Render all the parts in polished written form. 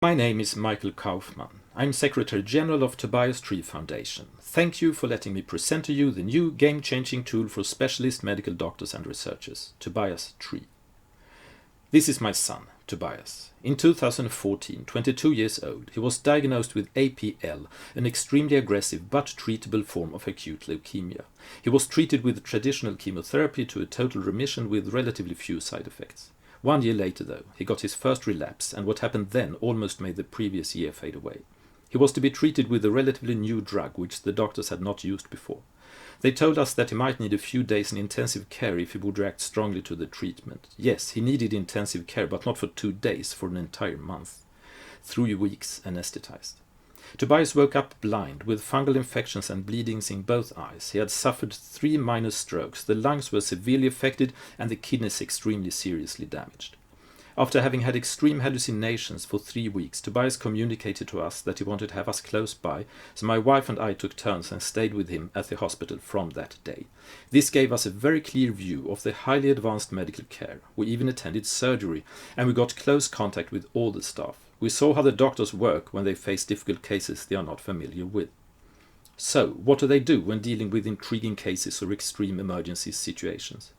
My name is Michael Kaufman. I'm Secretary General of Tobias Tree Foundation. Thank you for letting me present to you the new game-changing tool for specialist medical doctors and researchers, Tobias Tree. This is my son, Tobias. In 2014, 22 years old, he was diagnosed with APL, an extremely aggressive but treatable form of acute leukemia. He was treated with traditional chemotherapy to a total remission with relatively few side effects. 1 year later, though, he got his first relapse, and what happened then almost made the previous year fade away. He was to be treated with a relatively new drug, which the doctors had not used before. They told us that he might need a few days in intensive care if he would react strongly to the treatment. Yes, he needed intensive care, but not for 2 days, for an entire month. 3 weeks anesthetized. Tobias woke up blind, with fungal infections and bleedings in both eyes. He had suffered 3 minor strokes, the lungs were severely affected, and the kidneys extremely seriously damaged. After having had extreme hallucinations for 3 weeks, Tobias communicated to us that he wanted to have us close by, so my wife and I took turns and stayed with him at the hospital from that day. This gave us a very clear view of the highly advanced medical care. We even attended surgery, and we got close contact with all the staff. We saw how the doctors work when they face difficult cases they are not familiar with. So, what do they do when dealing with intriguing cases or extreme emergency situations?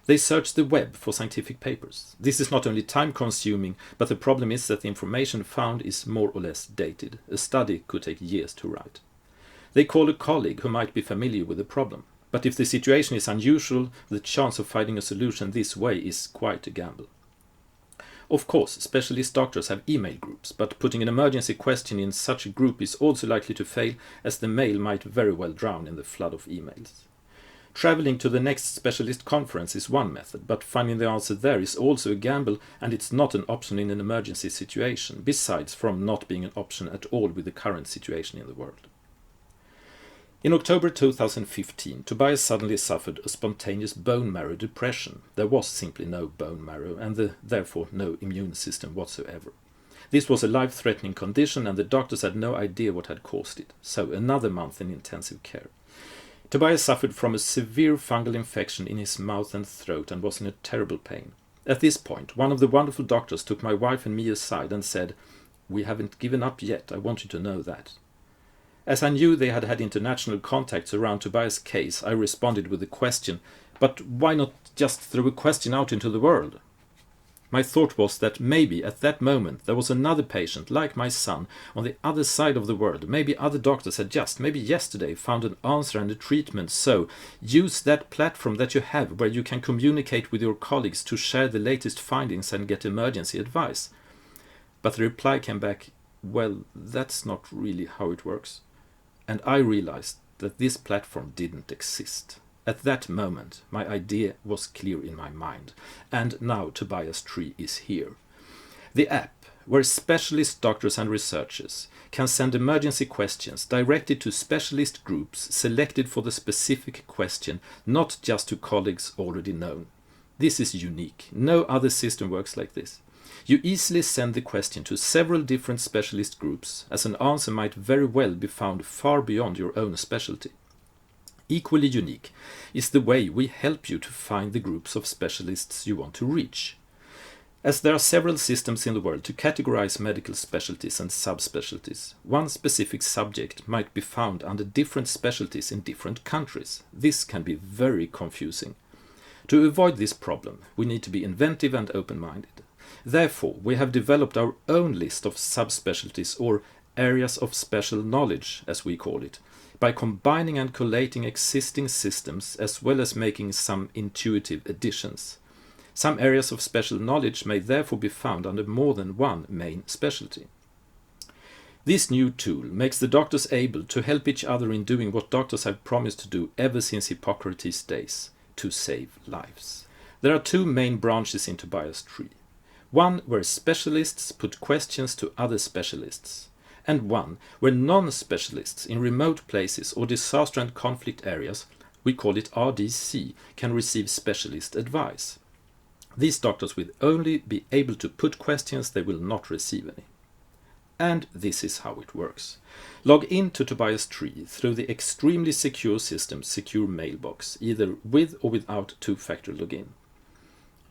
They search the web for scientific papers. This is not only time-consuming, but the problem is that the information found is more or less dated. A study could take years to write. They call a colleague who might be familiar with the problem. But if the situation is unusual, the chance of finding a solution this way is quite a gamble. Of course, specialist doctors have email groups, but putting an emergency question in such a group is also likely to fail, as the mail might very well drown in the flood of emails. Traveling to the next specialist conference is one method, but finding the answer there is also a gamble, and it's not an option in an emergency situation, besides from not being an option at all with the current situation in the world. In October 2015, Tobias suddenly suffered a spontaneous bone marrow depression. There was simply no bone marrow, and therefore no immune system whatsoever. This was a life-threatening condition, and the doctors had no idea what had caused it. So another month in intensive care. Tobias suffered from a severe fungal infection in his mouth and throat and was in a terrible pain. At this point, one of the wonderful doctors took my wife and me aside and said, "We haven't given up yet, I want you to know that." As I knew they had had international contacts around Tobias' case, I responded with the question, "But why not just throw a question out into the world?" My thought was that maybe at that moment there was another patient, like my son, on the other side of the world. Maybe other doctors had just, maybe yesterday, found an answer and a treatment. So use that platform that you have where you can communicate with your colleagues to share the latest findings and get emergency advice. But the reply came back, "Well, that's not really how it works." And I realized that this platform didn't exist. At that moment, my idea was clear in my mind, and now Tobias Tree is here. The app, where specialist doctors and researchers can send emergency questions directed to specialist groups selected for the specific question, not just to colleagues already known. This is unique. No other system works like this. You easily send the question to several different specialist groups, as an answer might very well be found far beyond your own specialty. Equally unique is the way we help you to find the groups of specialists you want to reach. As there are several systems in the world to categorize medical specialties and subspecialties, one specific subject might be found under different specialties in different countries. This can be very confusing. To avoid this problem, we need to be inventive and open-minded. Therefore, we have developed our own list of subspecialties, or areas of special knowledge, as we call it, by combining and collating existing systems as well as making some intuitive additions. Some areas of special knowledge may therefore be found under more than one main specialty. This new tool makes the doctors able to help each other in doing what doctors have promised to do ever since Hippocrates' days, to save lives. There are 2 main branches in Tobias Tree. One where specialists put questions to other specialists, and one where non-specialists in remote places or disaster and conflict areas, we call it RDC, can receive specialist advice. These doctors will only be able to put questions, they will not receive any. And this is how it works. Log in to Tobias Tree through the extremely secure system's secure mailbox, either with or without 2-factor login.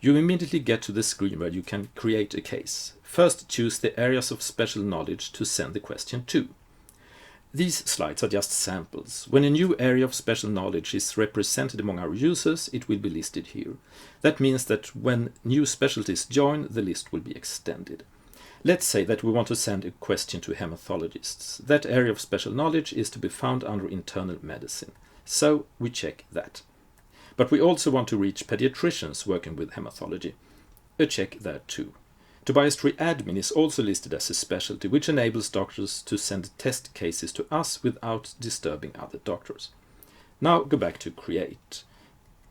You immediately get to the screen where you can create a case. First, choose the areas of special knowledge to send the question to. These slides are just samples. When a new area of special knowledge is represented among our users, it will be listed here. That means that when new specialties join, the list will be extended. Let's say that we want to send a question to hematologists. That area of special knowledge is to be found under internal medicine. So we check that. But we also want to reach pediatricians working with hematology. A check there too. Tobias Tree admin is also listed as a specialty, which enables doctors to send test cases to us without disturbing other doctors. Now go back to create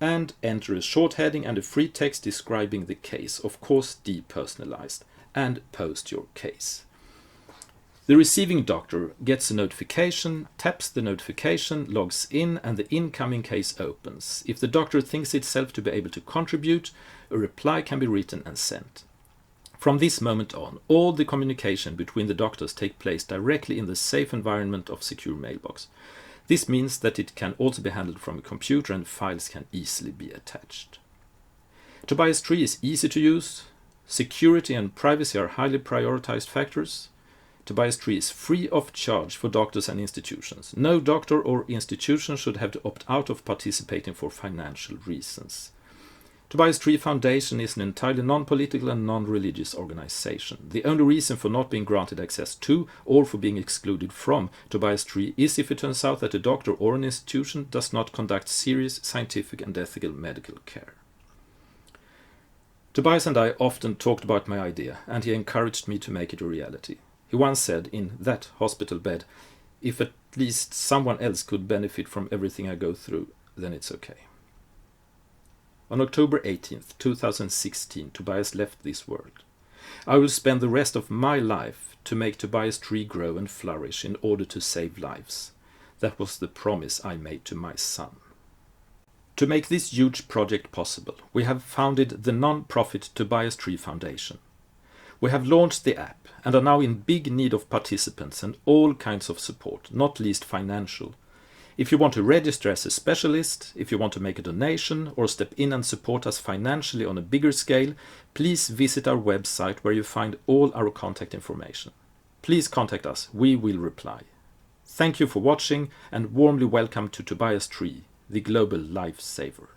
and enter a short heading and a free text describing the case, of course depersonalized, and post your case. The receiving doctor gets a notification, taps the notification, logs in, and the incoming case opens. If the doctor thinks itself to be able to contribute, a reply can be written and sent. From this moment on, all the communication between the doctors take place directly in the safe environment of Secure Mailbox. This means that it can also be handled from a computer and files can easily be attached. Tobias Tree is easy to use. Security and privacy are highly prioritized factors. Tobias Tree is free of charge for doctors and institutions. No doctor or institution should have to opt out of participating for financial reasons. Tobias Tree Foundation is an entirely non-political and non-religious organization. The only reason for not being granted access to or for being excluded from Tobias Tree is if it turns out that a doctor or an institution does not conduct serious scientific and ethical medical care. Tobias and I often talked about my idea, and he encouraged me to make it a reality. He once said in that hospital bed, "If at least someone else could benefit from everything I go through, then it's okay." On October 18th, 2016, Tobias left this world. I will spend the rest of my life to make Tobias Tree grow and flourish in order to save lives. That was the promise I made to my son. To make this huge project possible, we have founded the non-profit Tobias Tree Foundation. We have launched the app and are now in big need of participants and all kinds of support, not least financial. If you want to register as a specialist, if you want to make a donation or step in and support us financially on a bigger scale, please visit our website where you find all our contact information. Please contact us, we will reply. Thank you for watching and warmly welcome to Tobias Tree, the global lifesaver.